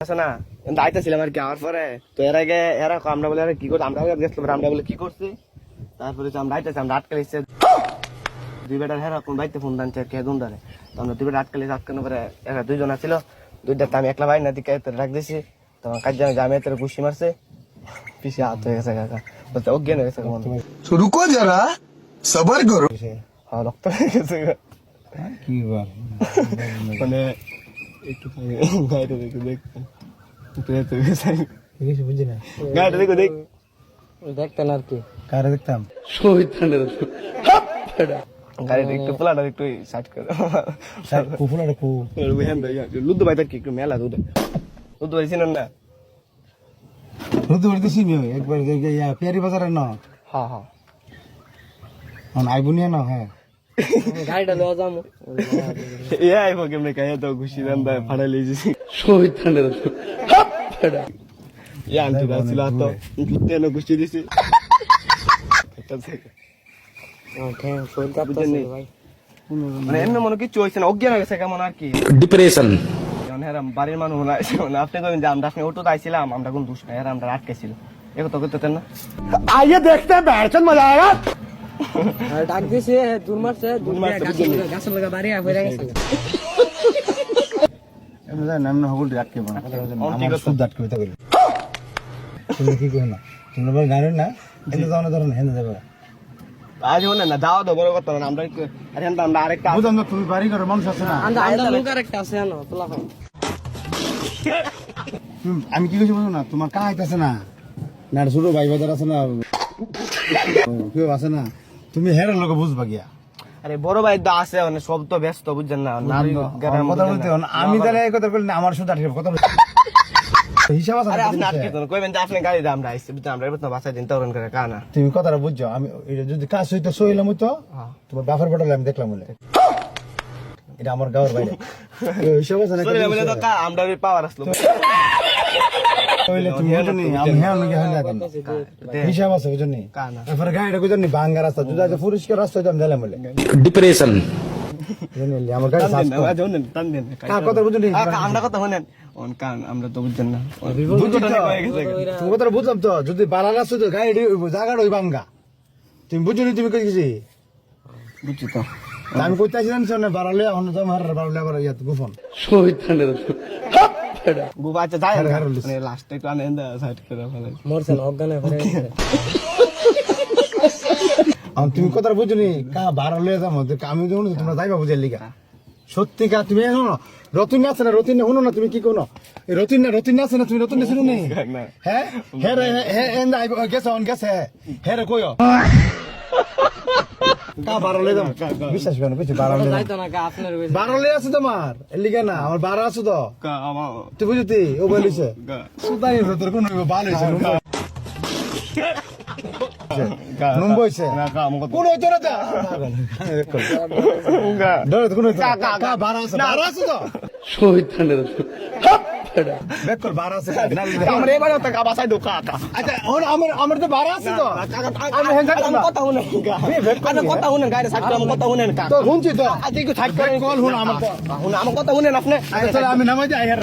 আছে না আইতেছিলাম আর কি আমার পরে তো এর আগে এরা আমরা বলে কি করছি আমরা গেছিলাম আমরা বলে কি করছি তারপরে আমরা আইতেছি আমরা আটকে লিখছে দুই বেটার হেরা কোন বাইতে ফোন দানছে কে দুন্দারে তো আমরা দুই বেটা আটকানোর পরে এরা দুইজন ছিল দুইটা আমি একলা ভাই না দিকে রাখ দিছি তোমার কাজ জামে তোর ঘুষি মারছে পিছিয়ে হাত হয়ে গেছে কাকা বলতে অজ্ঞান হয়ে গেছে রুকো যারা সবার করো হ্যাঁ রক্ত হয়ে গেছে কি বার মানে একটু গাড়িটা দেখে দেখতেন বুঝি না গাড়িটা দেখো দেখ দেখতেন আর কি কারে দেখতাম গাড়িটা একটু পোলাটা একটু সাইড করে কুফুলাটা কু লুদ্দু ভাই তার কি একটু মেলা দুধ লুদ্দু ভাই চিনেন না রুদু বলতে চিনি একবার পেয়ারি বাজারে না হ্যাঁ হ্যাঁ আইবুনিয়া না হ্যাঁ গাড়িটা লওয়া যাবো এ আইবো কেমনে কাহে তো ঘুষি দেন দা ফাড়া লিয়েছি ইয়া আনতে দাছিল তো জুতে না ঘুষি দিছি মানে এমনি মনে কিছু হয়েছে না অজ্ঞান হয়ে গেছে কেমন আর কি ডিপ্রেশন বাড়ির মানুষ আপনি কবেন যে আমরা আপনি অটোতে আইছিলাম আমরা কোন দুষ নাই আমরা আটকেছিল এ কথা করতেন না आइए देखते हैं बैठन मजा आएगा ডাক দিছে দূর মারছে গাছের লাগা বাড়ি হয়ে গেছে এমন জানেন এমন হগুল ডাককে বনা আমার সুদ ডাক কইতা কইল তুমি কি কইনা তোমরা বল জানেন না এনে যাও না ধরুন হেনে যাবে আজ হনে না দাও তো বড় কথা না আমরা আরে আমরা আরেকটা বুঝাম না তুমি বাড়ি ঘরে মানুষ আছে না আমরা লোক আরেকটা আছে না তোলা ভাই আমি কি কইছি বুঝো না তোমার কাজ আছে না না ছোট ভাই বাজার আছে না কেউ আছে না তুমি হেরার লোক বুঝবা গিয়া আরে বড় ভাই তো আছে মানে সব তো ব্যস্ত বুঝছেন না নারী গ্রামের কথা বলতে আমি তাহলে এই কথা বলি না আমার শুধু আটকে কথা হিসাব আছে আরে আপনি আটকে তো কইবেন যে আপনি গাড়ি দাম রাইছে বুঝছেন আমরা এবার বাসায় দিন তরণ করে কানা তুমি কথাটা বুঝছো আমি এটা যদি কাজ হইতো সইলাম হইতো তোমার বাফার বটলে আমি দেখলাম বলে এটা আমার গাঁয়ের বাইরে হিসাব আছে না সরি বলে তো কা আমরা পাওয়ার আসলো কইলে তুমি বুঝনি আমি হ্যাঁ নাকি হ্যাঁ না হিসাব আছে বুঝনি কানা এরপরে গাড়িটা বুঝনি ভাঙ্গা রাস্তা যদি আজ পরিষ্কার রাস্তা হইতো আমি দিলাম বলে ডিপ্রেশন বুঝলি আমার গাড়ি সাফ কর। জানেন টান দেন কার কথা বুঝনি আমরা কথা শুনেন অন কান আমরা তো বুঝছেন না বুঝছি তো। তুমি কথাটা বুঝলাম তো যদি বাড়া রাস্তা হইতো গাড়ি জায়গাটা ওই ভাঙ্গা তুমি বুঝনি তুমি কই গেছি বুঝছি তো আমি কইতে আসলাম না বাড়ালে অন্য জমার বাড়ালে আবার ইয়াত গোপন গুবা আচ্ছা যাই হারে হারে মানে লাস্টে একটু আনেন দা সাইড করে ফেলে মরছে না অজ্ঞান হয়ে গেছে তুমি কথা বুঝনি কা বাড়ালে যাবো আমি দেখুন তোমরা যাইবা বুঝার লিগা সত্যি কা তুমি শোনো রতিন আছে না রতিন শুনো না তুমি কি কোনো রতিন আছে না তুমি রতিন শুনো নি হ্যাঁ হ্যাঁ রে হ্যাঁ এন্ড আই গেছে অন গেছে হ্যাঁ রে কইও কা বাড়ালে যাবো বিশ্বাস করো কিছু বাড়ালে যাইতো না কা আপনার ওই বাড়ালে আছে তোমার এর লিগা না আমার বাড়া আছে তো কা আমার তুই বুঝতি ও বলিছে কা সুদাই তোর কোন ভালো হইছে নুন বইছে না কা আমার কোন হইতো না তা কা ধরে কোন হইতো কা বাড়া আছে তো বেক কর বাড়া আছে না আমরা এবারে তো কা বাসায় দোকা কা আচ্ছা আমার তো বাড়া আছে তো আমি হেনজা আমি কথা শুনেন কা আমি কথা শুনেন গাড়ি সাইড করে আমি কথা শুনেন কা তো শুনছি তো আজ কি সাইড করে কল শুন আমার তো শুন আমার কথা শুনেন আপনি আচ্ছা আমি নামাই যাই না